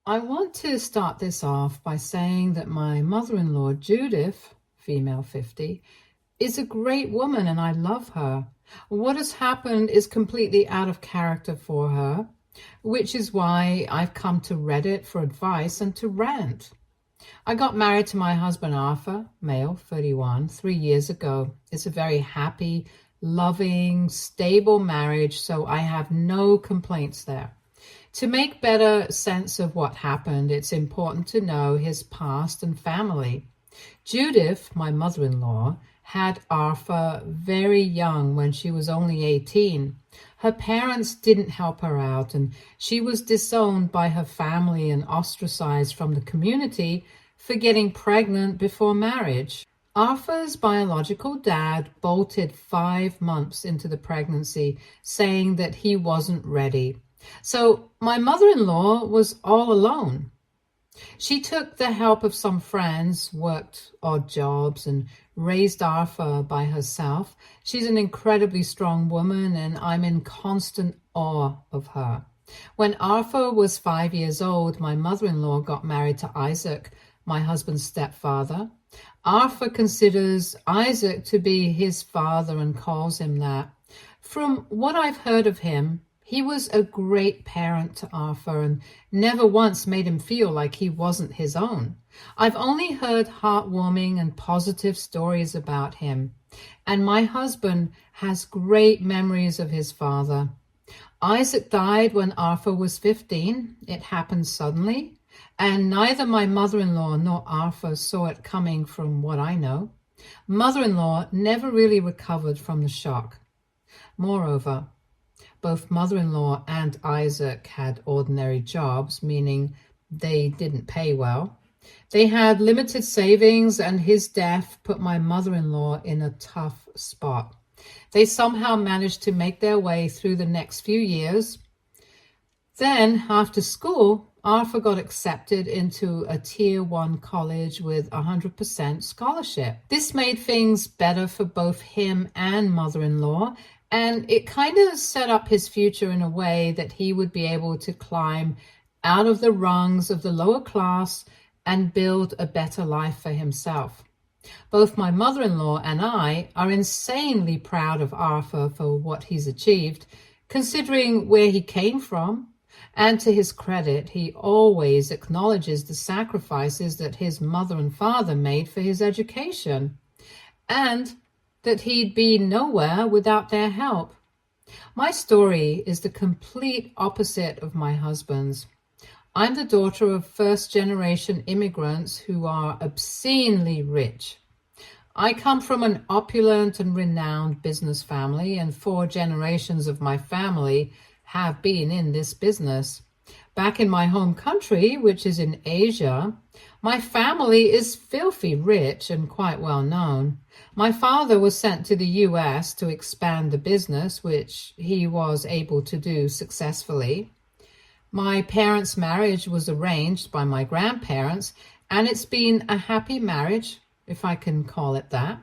I want to start this off by saying that my mother-in-law, Judith, female 50, is a great woman and I love her. What has happened is completely out of character for her, which is why I've come to Reddit for advice and to rant. I got married to my husband Arthur, male, 31, 3 years ago. It's a very happy, loving, stable marriage, so I have no complaints there. To make better sense of what happened, it's important to know his past and family. Judith, my mother-in-law, had Arthur very young when she was only 18. Her parents didn't help her out, and she was disowned by her family and ostracized from the community for getting pregnant before marriage. Arthur's biological dad bolted 5 months into the pregnancy, saying that he wasn't ready. So my mother-in-law was all alone. She took the help of some friends, worked odd jobs, and raised Arthur by herself. She's an incredibly strong woman, and I'm in constant awe of her. When Arthur was 5 years old, my mother-in-law got married to Isaac, my husband's stepfather. Arthur considers Isaac to be his father and calls him that. From what I've heard of him, he was a great parent to Arthur and never once made him feel like he wasn't his own. I've only heard heartwarming and positive stories about him, and my husband has great memories of his father. Isaac died when Arthur was 15. It happened suddenly, and neither my mother-in-law nor Arthur saw it coming from what I know. Mother-in-law never really recovered from the shock. Moreover, both mother-in-law and Isaac had ordinary jobs, meaning they didn't pay well. They had limited savings, and his death put my mother-in-law in a tough spot. They somehow managed to make their way through the next few years. Then, after school, Arthur got accepted into a Tier 1 college with 100% scholarship. This made things better for both him and mother-in-law, and it kind of set up his future in a way that he would be able to climb out of the rungs of the lower class and build a better life for himself. Both my mother-in-law and I are insanely proud of Arthur for what he's achieved, considering where he came from. And to his credit, he always acknowledges the sacrifices that his mother and father made for his education, and that he'd be nowhere without their help. My story is the complete opposite of my husband's. I'm the daughter of first-generation immigrants who are obscenely rich. I come from an opulent and renowned business family, and 4 generations of my family have been in this business. Back in my home country, which is in Asia, my family is filthy rich and quite well known. My father was sent to the US to expand the business, which he was able to do successfully. My parents' marriage was arranged by my grandparents, and it's been a happy marriage, if I can call it that.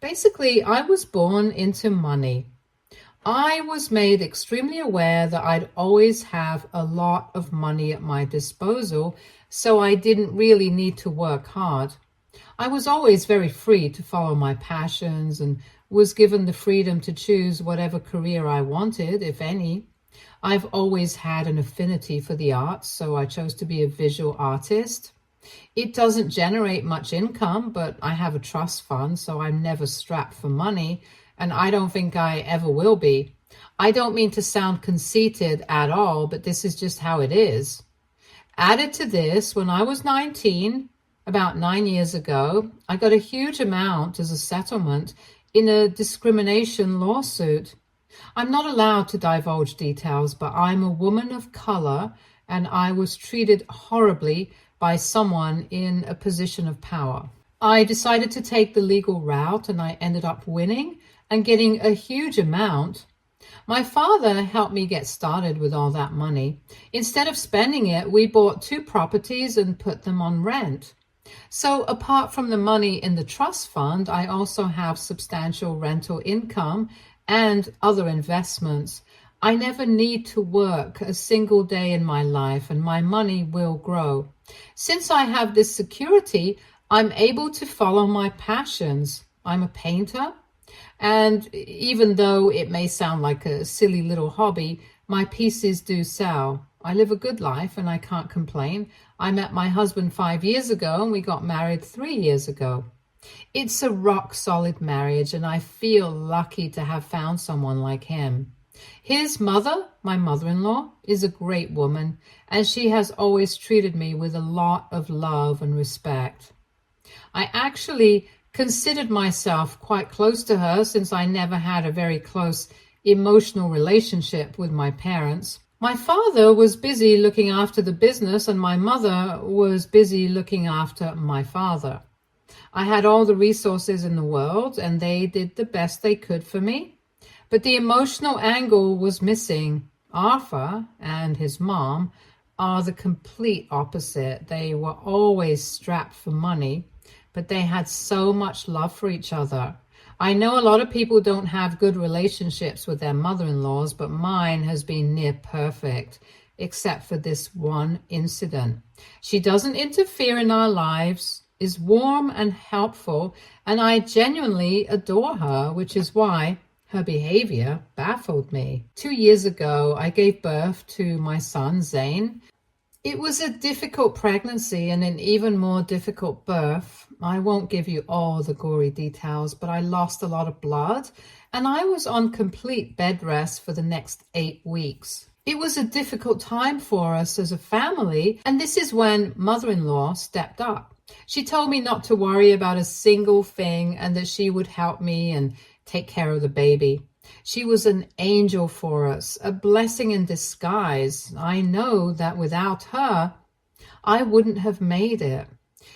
Basically, I was born into money. I was made extremely aware that I'd always have a lot of money at my disposal, so I didn't really need to work hard. I was always very free to follow my passions and was given the freedom to choose whatever career I wanted, if any. I've always had an affinity for the arts, so I chose to be a visual artist. It doesn't generate much income, but I have a trust fund, so I'm never strapped for money, and I don't think I ever will be. I don't mean to sound conceited at all, but this is just how it is. Added to this, when I was 19, about 9 years ago, I got a huge amount as a settlement in a discrimination lawsuit. I'm not allowed to divulge details, but I'm a woman of color, and I was treated horribly by someone in a position of power. I decided to take the legal route, and I ended up winning and getting a huge amount. My father helped me get started with all that money. Instead of spending it, we bought 2 properties and put them on rent. So apart from the money in the trust fund, I also have substantial rental income and other investments. I never need to work a single day in my life, and my money will grow. Since I have this security, I'm able to follow my passions. I'm a painter, and even though it may sound like a silly little hobby, my pieces do sell. I live a good life and I can't complain. I met my husband 5 years ago and we got married 3 years ago. It's a rock solid marriage and I feel lucky to have found someone like him. His mother, my mother-in-law, is a great woman and she has always treated me with a lot of love and respect. I actually considered myself quite close to her since I never had a very close emotional relationship with my parents. My father was busy looking after the business and my mother was busy looking after my father. I had all the resources in the world and they did the best they could for me. But the emotional angle was missing. Arthur and his mom are the complete opposite. They were always strapped for money, but they had so much love for each other. I know a lot of people don't have good relationships with their mother-in-laws, but mine has been near perfect, except for this one incident. She doesn't interfere in our lives, is warm and helpful, and I genuinely adore her, which is why her behavior baffled me. 2 years ago, I gave birth to my son, Zane. It was a difficult pregnancy and an even more difficult birth. I won't give you all the gory details, but I lost a lot of blood and I was on complete bed rest for the next 8 weeks. It was a difficult time for us as a family, and this is when mother-in-law stepped up. She told me not to worry about a single thing and that she would help me and take care of the baby. She was an angel for us, a blessing in disguise. I know that without her, I wouldn't have made it.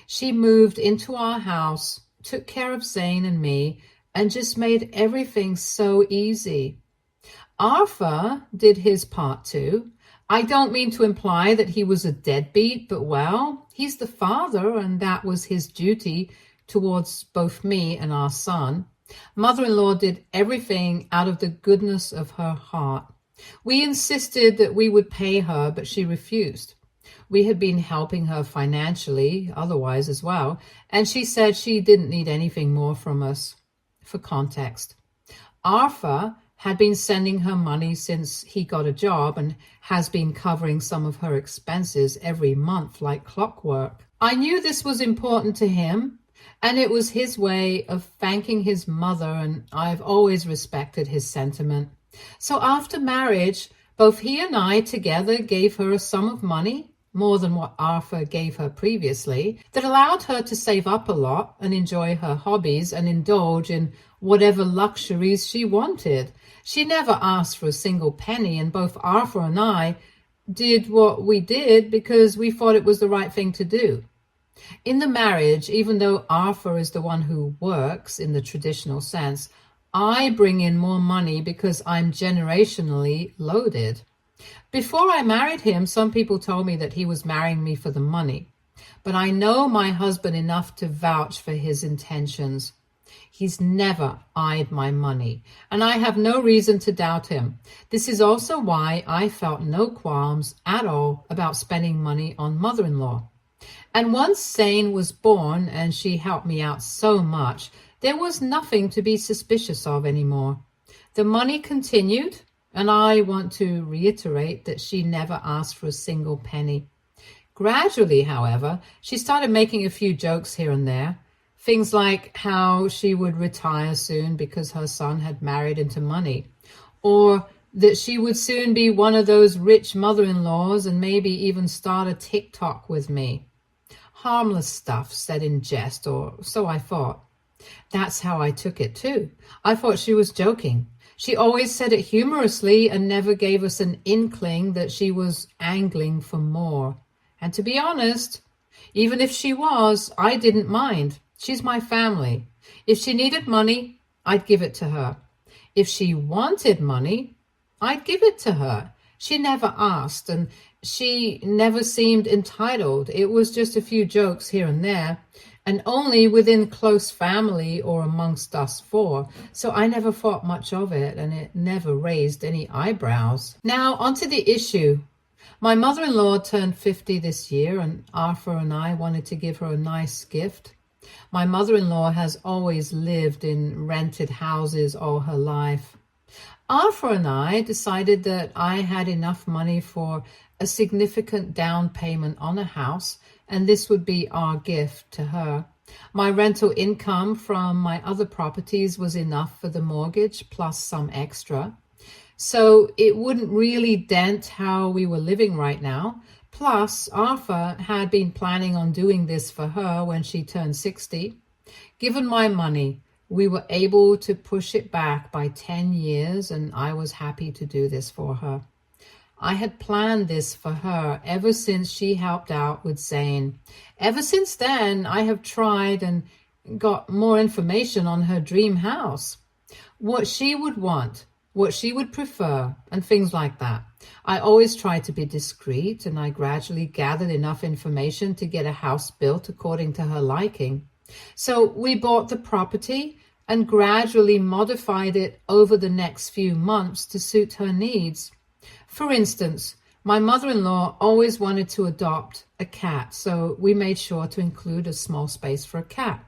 She moved into our house, took care of Zane and me, and just made everything so easy. Arthur did his part too. I don't mean to imply that he was a deadbeat, but well, he's the father and that was his duty towards both me and our son. Mother-in-law did everything out of the goodness of her heart. We insisted that we would pay her, but she refused. We had been helping her financially, otherwise as well, and she said she didn't need anything more from us. For context, Arthur had been sending her money since he got a job and has been covering some of her expenses every month like clockwork. I knew this was important to him, and it was his way of thanking his mother, and I've always respected his sentiment. So after marriage, both he and I together gave her a sum of money, more than what Arthur gave her previously, that allowed her to save up a lot and enjoy her hobbies and indulge in whatever luxuries she wanted. She never asked for a single penny, and both Arthur and I did what we did because we thought it was the right thing to do. In the marriage, even though Arthur is the one who works in the traditional sense, I bring in more money because I'm generationally loaded. Before I married him, some people told me that he was marrying me for the money, but I know my husband enough to vouch for his intentions. He's never eyed my money, and I have no reason to doubt him. This is also why I felt no qualms at all about spending money on mother-in-law. And once Zane was born and she helped me out so much, there was nothing to be suspicious of anymore. The money continued, and I want to reiterate that she never asked for a single penny. Gradually, however, she started making a few jokes here and there. Things like how she would retire soon because her son had married into money, or that she would soon be one of those rich mother-in-laws and maybe even start a TikTok with me. Harmless stuff said in jest, or so I thought. That's how I took it too. I thought she was joking. She always said it humorously and never gave us an inkling that she was angling for more. And to be honest, even if she was, I didn't mind. She's my family. If she needed money, I'd give it to her. If she wanted money, I'd give it to her. She never asked, and she never seemed entitled. It was just a few jokes here and there, and only within close family or amongst us four, so I never thought much of it, and it never raised any eyebrows. Now, onto the issue. My mother-in-law turned 50 this year, and Arthur and I wanted to give her a nice gift. My mother-in-law has always lived in rented houses all her life. Arthur and I decided that I had enough money for a significant down payment on a house, and this would be our gift to her. My rental income from my other properties was enough for the mortgage plus some extra. So it wouldn't really dent how we were living right now. Plus, Arthur had been planning on doing this for her when she turned 60. Given my money, we were able to push it back by 10 years, and I was happy to do this for her. I had planned this for her ever since she helped out with Zane. Ever since then, I have tried and got more information on her dream house, what she would want, what she would prefer, and things like that. I always tried to be discreet, and I gradually gathered enough information to get a house built according to her liking. So we bought the property and gradually modified it over the next few months to suit her needs. For instance, my mother-in-law always wanted to adopt a cat, so we made sure to include a small space for a cat.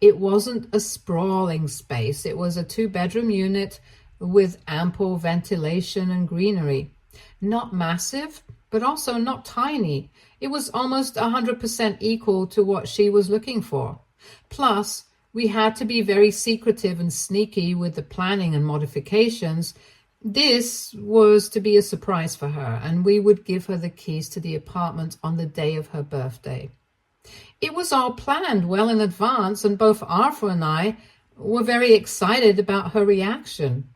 It wasn't a sprawling space. It was a 2-bedroom unit with ample ventilation and greenery. Not massive, but also not tiny. It was almost 100% equal to what she was looking for. Plus, we had to be very secretive and sneaky with the planning and modifications. This was to be a surprise for her, and we would give her the keys to the apartment on the day of her birthday. It was all planned well in advance, and both Arthur and I were very excited about her reaction.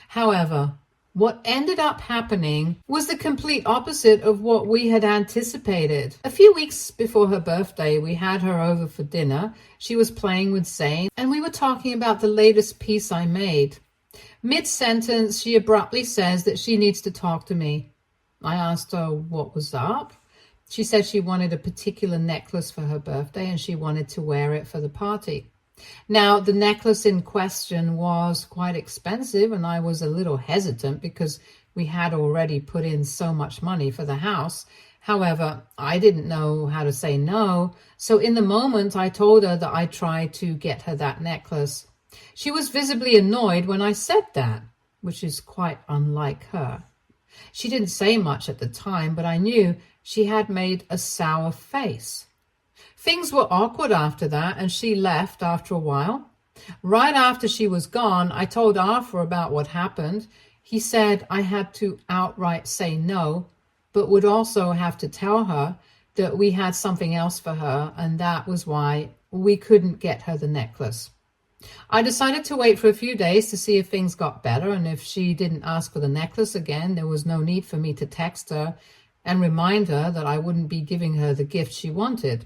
However, what ended up happening was the complete opposite of what we had anticipated. A few weeks before her birthday, we had her over for dinner. She was playing with Zane, and we were talking about the latest piece I made. Mid-sentence, she abruptly says that she needs to talk to me. I asked her what was up. She said she wanted a particular necklace for her birthday, and she wanted to wear it for the party. Now, the necklace in question was quite expensive, and I was a little hesitant because we had already put in so much money for the house. However, I didn't know how to say no, so in the moment I told her that I tried to get her that necklace. She was visibly annoyed when I said that, which is quite unlike her. She didn't say much at the time, but I knew she had made a sour face. Things were awkward after that, and she left after a while. Right after she was gone, I told Arthur about what happened. He said I had to outright say no, but would also have to tell her that we had something else for her, and that was why we couldn't get her the necklace. I decided to wait for a few days to see if things got better, and if she didn't ask for the necklace again, there was no need for me to text her and remind her that I wouldn't be giving her the gift she wanted.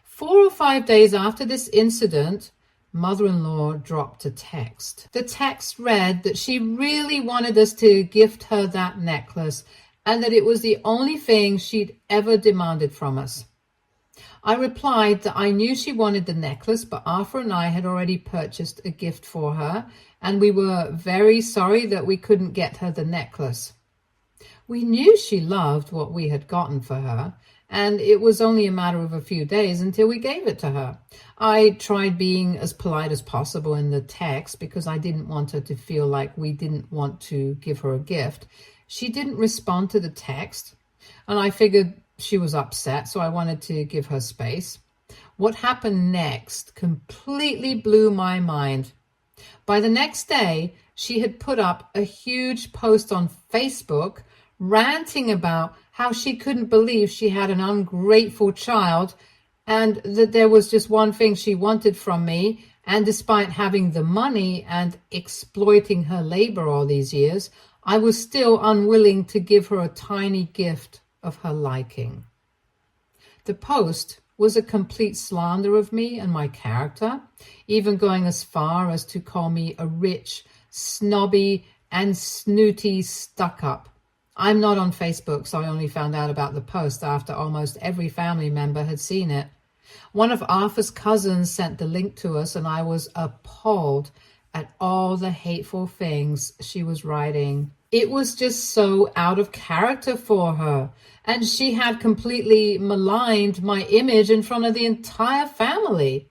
4 or 5 days after this incident, mother-in-law dropped a text. The text read that she really wanted us to gift her that necklace and that it was the only thing she'd ever demanded from us. I replied that I knew she wanted the necklace, but Arthur and I had already purchased a gift for her, and we were very sorry that we couldn't get her the necklace. We knew she loved what we had gotten for her, and it was only a matter of a few days until we gave it to her. I tried being as polite as possible in the text because I didn't want her to feel like we didn't want to give her a gift. She didn't respond to the text, and I figured she was upset, so I wanted to give her space. What happened next completely blew my mind. By the next day, she had put up a huge post on Facebook ranting about how she couldn't believe she had an ungrateful child and that there was just one thing she wanted from me, and despite having the money and exploiting her labor all these years, I was still unwilling to give her a tiny gift of her liking. The post was a complete slander of me and my character, even going as far as to call me a rich, snobby, and snooty stuck-up. I'm not on Facebook, so I only found out about the post after almost every family member had seen it. One of Arthur's cousins sent the link to us, and I was appalled at all the hateful things she was writing. It was just so out of character for her, and she had completely maligned my image in front of the entire family.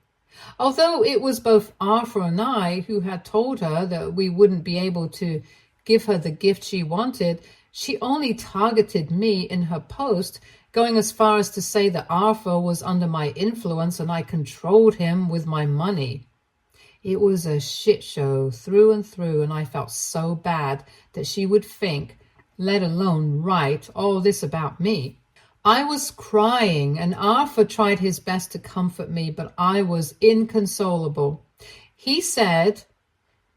Although it was both Arthur and I who had told her that we wouldn't be able to give her the gift she wanted, she only targeted me in her post, going as far as to say that Arthur was under my influence and I controlled him with my money. It was a shit show through and through, and I felt so bad that she would think, let alone write, all this about me. I was crying, and Arthur tried his best to comfort me, but I was inconsolable. He said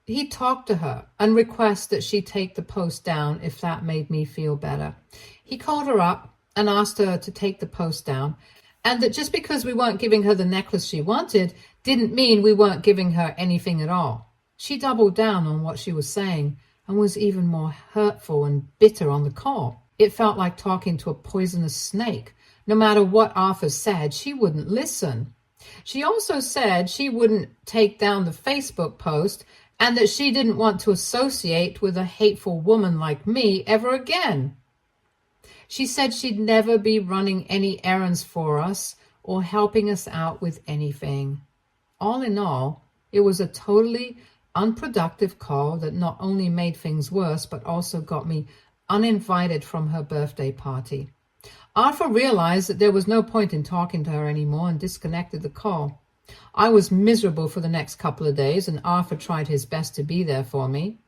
he'd talk to her and request that she take the post down if that made me feel better. He called her up and asked her to take the post down, and that just because we weren't giving her the necklace she wanted didn't mean we weren't giving her anything at all. She doubled down on what she was saying and was even more hurtful and bitter on the call. It felt like talking to a poisonous snake. No matter what Arthur said, she wouldn't listen. She also said she wouldn't take down the Facebook post and that she didn't want to associate with a hateful woman like me ever again. She said she'd never be running any errands for us or helping us out with anything. All in all, it was a totally unproductive call that not only made things worse, but also got me uninvited from her birthday party. Arthur realized that there was no point in talking to her anymore and disconnected the call. I was miserable for the next couple of days, and Arthur tried his best to be there for me.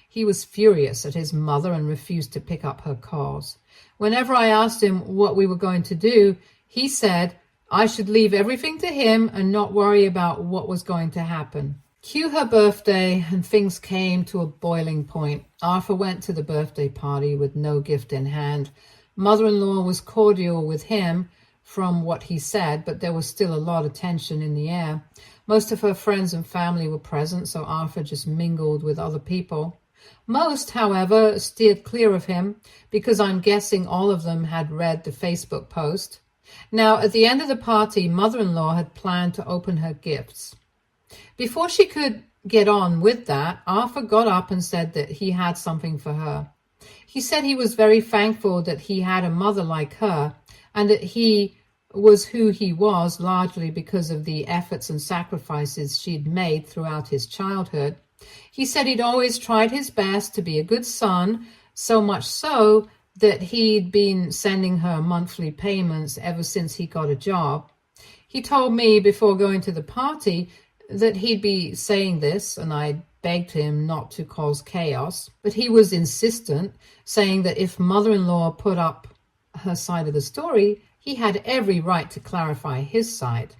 He was furious at his mother and refused to pick up her calls. Whenever I asked him what we were going to do, he said I should leave everything to him and not worry about what was going to happen. Cue her birthday, and things came to a boiling point. Arthur went to the birthday party with no gift in hand. Mother-in-law was cordial with him from what he said, but there was still a lot of tension in the air. Most of her friends and family were present, so Arthur just mingled with other people. Most, however, steered clear of him because I'm guessing all of them had read the Facebook post. Now, at the end of the party, mother-in-law had planned to open her gifts. Before she could get on with that, Arthur got up and said that he had something for her. He said he was very thankful that he had a mother like her, and that he was who he was largely because of the efforts and sacrifices she'd made throughout his childhood. He said he'd always tried his best to be a good son, so much so that he'd been sending her monthly payments ever since he got a job. He told me before going to the party that he'd be saying this, and I begged him not to cause chaos, but he was insistent, saying that if mother-in-law put up her side of the story, he had every right to clarify his side.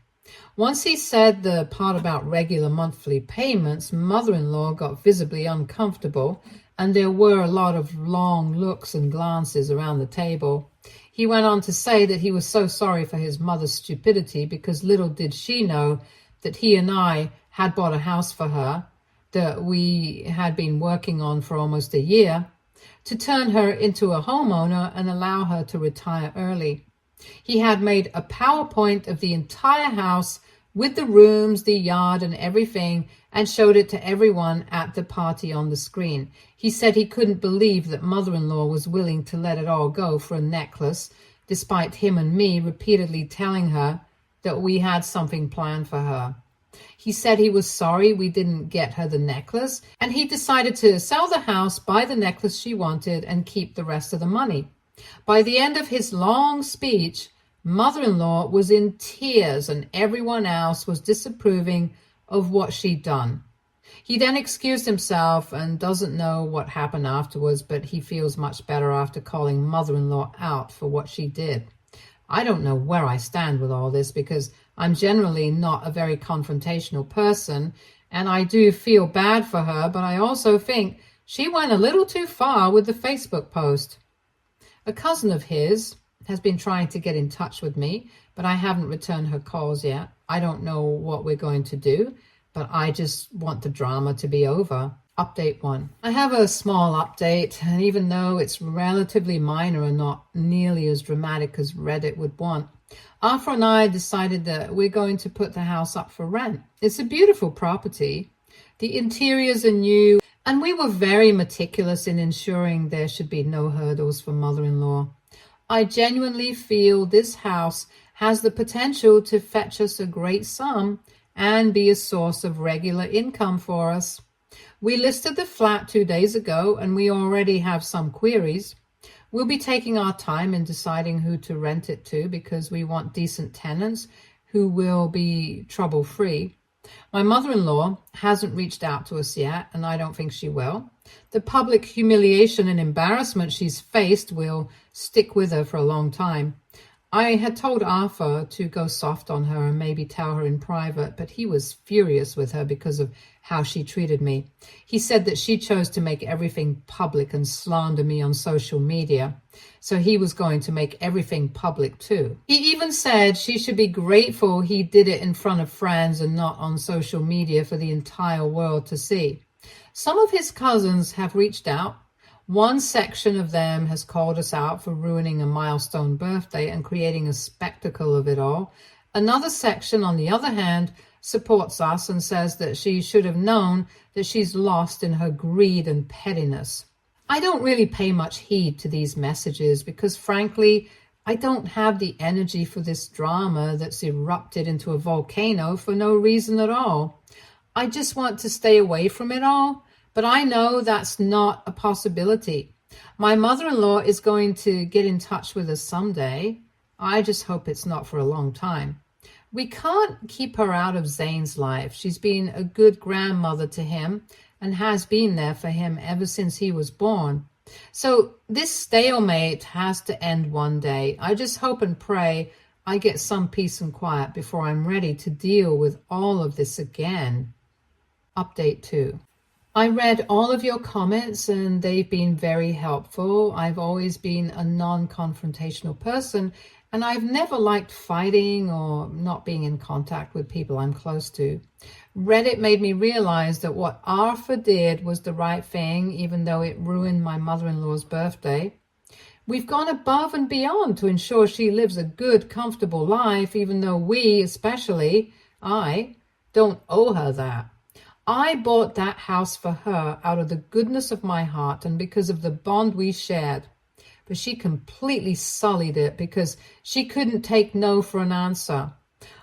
Once he said the part about regular monthly payments, mother-in-law got visibly uncomfortable, and there were a lot of long looks and glances around the table. He went on to say that he was so sorry for his mother's stupidity because little did she know that he and I had bought a house for her that we had been working on for almost a year to turn her into a homeowner and allow her to retire early. He had made a PowerPoint of the entire house with the rooms, the yard, and everything, and showed it to everyone at the party on the screen. He said he couldn't believe that mother-in-law was willing to let it all go for a necklace, despite him and me repeatedly telling her that we had something planned for her. He said he was sorry we didn't get her the necklace, and he decided to sell the house, buy the necklace she wanted, and keep the rest of the money. By the end of his long speech, mother-in-law was in tears and everyone else was disapproving of what she'd done. He then excused himself and doesn't know what happened afterwards, but he feels much better after calling mother-in-law out for what she did. I don't know where I stand with all this because I'm generally not a very confrontational person, and I do feel bad for her, but I also think she went a little too far with the Facebook post. A cousin of his has been trying to get in touch with me, but I haven't returned her calls yet. I don't know what we're going to do, but I just want the drama to be over. Update 1. I have a small update, and even though it's relatively minor and not nearly as dramatic as Reddit would want, Arthur and I decided that we're going to put the house up for rent. It's a beautiful property. The interiors are new, and we were very meticulous in ensuring there should be no hurdles for mother-in-law. I genuinely feel this house has the potential to fetch us a great sum and be a source of regular income for us. We listed the flat 2 days ago, and we already have some queries. We'll be taking our time in deciding who to rent it to because we want decent tenants who will be trouble-free. My mother-in-law hasn't reached out to us yet, and I don't think she will. The public humiliation and embarrassment she's faced will stick with her for a long time. I had told Arthur to go soft on her and maybe tell her in private, but he was furious with her because of how she treated me. He said that she chose to make everything public and slander me on social media, so he was going to make everything public too. He even said she should be grateful he did it in front of friends and not on social media for the entire world to see. Some of his cousins have reached out. One section of them has called us out for ruining a milestone birthday and creating a spectacle of it all. Another section, on the other hand, supports us and says that she should have known that she's lost in her greed and pettiness. I don't really pay much heed to these messages because, frankly, I don't have the energy for this drama that's erupted into a volcano for no reason at all. I just want to stay away from it all. But I know that's not a possibility. My mother-in-law is going to get in touch with us someday. I just hope it's not for a long time. We can't keep her out of Zane's life. She's been a good grandmother to him and has been there for him ever since he was born. So this stalemate has to end one day. I just hope and pray I get some peace and quiet before I'm ready to deal with all of this again. Update 2. I read all of your comments and they've been very helpful. I've always been a non-confrontational person and I've never liked fighting or not being in contact with people I'm close to. Reddit made me realize that what Arthur did was the right thing, even though it ruined my mother-in-law's birthday. We've gone above and beyond to ensure she lives a good, comfortable life, even though we, especially I, don't owe her that. I bought that house for her out of the goodness of my heart and because of the bond we shared. But she completely sullied it because she couldn't take no for an answer.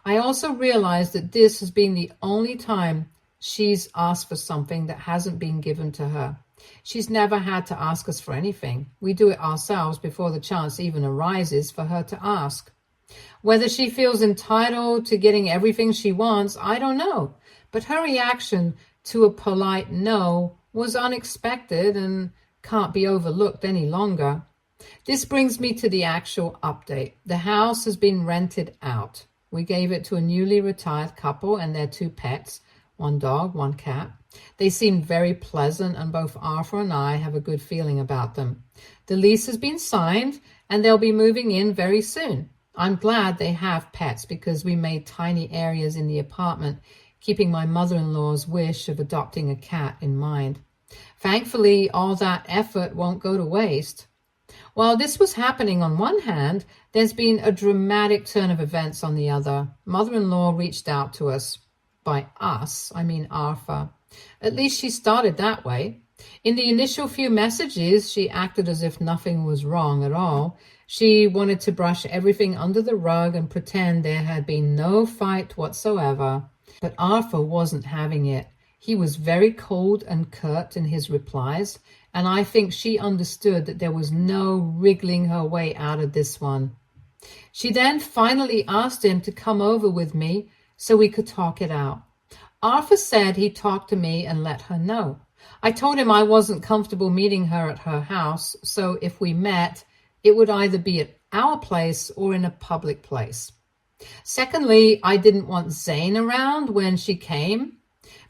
I also realized that this has been the only time she's asked for something that hasn't been given to her. She's never had to ask us for anything. We do it ourselves before the chance even arises for her to ask. Whether she feels entitled to getting everything she wants, I don't know. But her reaction to a polite no was unexpected and can't be overlooked any longer. This brings me to the actual update. The house has been rented out. We gave it to a newly retired couple and their 2 pets, 1 dog, 1 cat. They seemed very pleasant and both Arthur and I have a good feeling about them. The lease has been signed and they'll be moving in very soon. I'm glad they have pets because we made tiny areas in the apartment, keeping my mother-in-law's wish of adopting a cat in mind. Thankfully, all that effort won't go to waste. While this was happening on one hand, there's been a dramatic turn of events on the other. Mother-in-law reached out to us. By us, I mean Arthur. At least she started that way. In the initial few messages, she acted as if nothing was wrong at all. She wanted to brush everything under the rug and pretend there had been no fight whatsoever. But Arthur wasn't having it. He was very cold and curt in his replies, and I think she understood that there was no wriggling her way out of this one. She then finally asked him to come over with me so we could talk it out. Arthur said he'd talk to me and let her know. I told him I wasn't comfortable meeting her at her house, so if we met, it would either be at our place or in a public place. Secondly, I didn't want Zane around when she came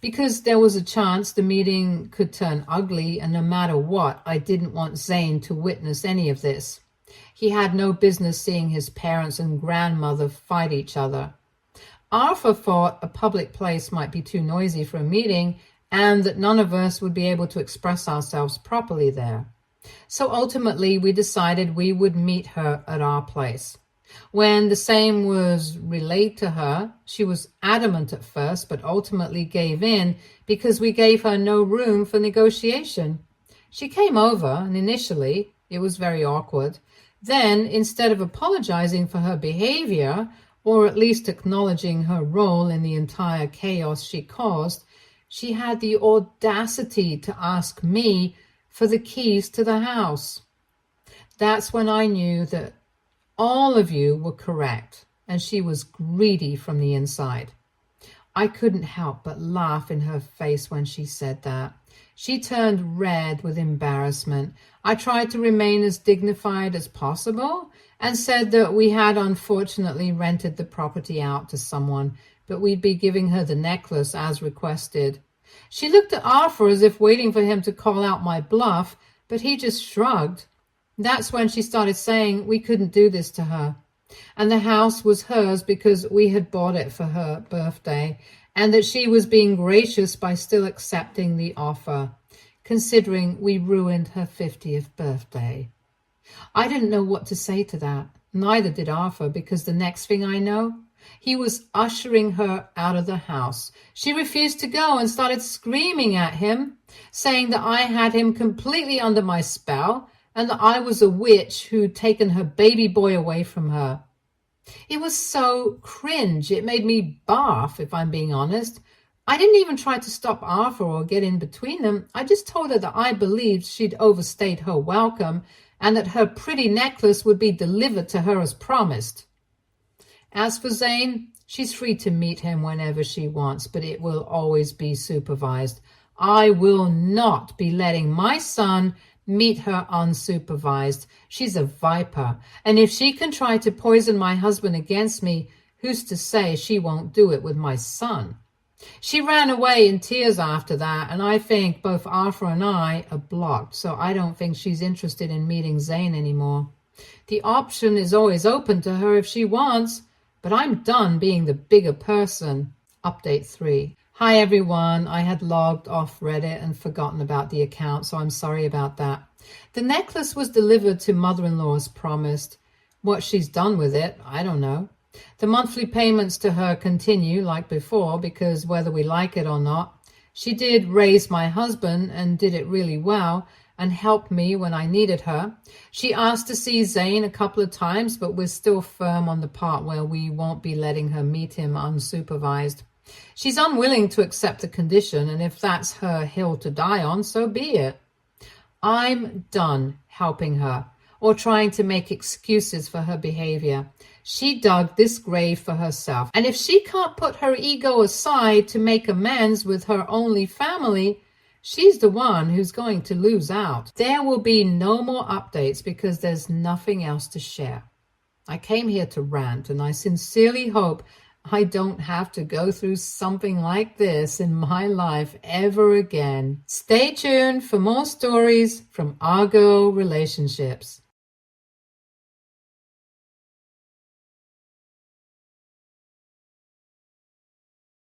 because there was a chance the meeting could turn ugly, and no matter what, I didn't want Zane to witness any of this. He had no business seeing his parents and grandmother fight each other. Arthur thought a public place might be too noisy for a meeting and that none of us would be able to express ourselves properly there. So ultimately, we decided we would meet her at our place. When the same was relayed to her, she was adamant at first, but ultimately gave in because we gave her no room for negotiation. She came over, and initially it was very awkward. Then, instead of apologizing for her behavior, or at least acknowledging her role in the entire chaos she caused, she had the audacity to ask me for the keys to the house. That's when I knew that all of you were correct, and she was greedy from the inside. I couldn't help but laugh in her face when she said that. She turned red with embarrassment. I tried to remain as dignified as possible and said that we had unfortunately rented the property out to someone, but we'd be giving her the necklace as requested. She looked at Arthur as if waiting for him to call out my bluff, but he just shrugged. That's when she started saying we couldn't do this to her, and the house was hers because we had bought it for her birthday, and that she was being gracious by still accepting the offer, considering we ruined her 50th birthday. I didn't know what to say to that. Neither did Arthur, because the next thing I know, he was ushering her out of the house. She refused to go and started screaming at him, saying that I had him completely under my spell and that I was a witch who'd taken her baby boy away from her. It was so cringe, it made me barf, if I'm being honest. I didn't even try to stop Arthur or get in between them. I just told her that I believed she'd overstayed her welcome and that her pretty necklace would be delivered to her as promised. As for Zane, she's free to meet him whenever she wants, but it will always be supervised. I will not be letting my son meet her unsupervised. She's a viper, and if she can try to poison my husband against me, who's to say she won't do it with my son? She ran away in tears after that, and I think both Arthur and I are blocked, so I don't think she's interested in meeting Zane anymore. The option is always open to her if she wants, but I'm done being the bigger person. Update 3. Hi everyone, I had logged off Reddit and forgotten about the account, so I'm sorry about that. The necklace was delivered to mother-in-law as promised. What she's done with it, I don't know. The monthly payments to her continue like before because whether we like it or not, she did raise my husband and did it really well and helped me when I needed her. She asked to see Zane a couple of times, but we're still firm on the part where we won't be letting her meet him unsupervised. She's unwilling to accept the condition, and if that's her hill to die on, so be it. I'm done helping her or trying to make excuses for her behavior. She dug this grave for herself, and if she can't put her ego aside to make amends with her only family, she's the one who's going to lose out. There will be no more updates because there's nothing else to share. I came here to rant, and I sincerely hope I don't have to go through something like this in my life ever again. Stay tuned for more stories from Argo Relationships.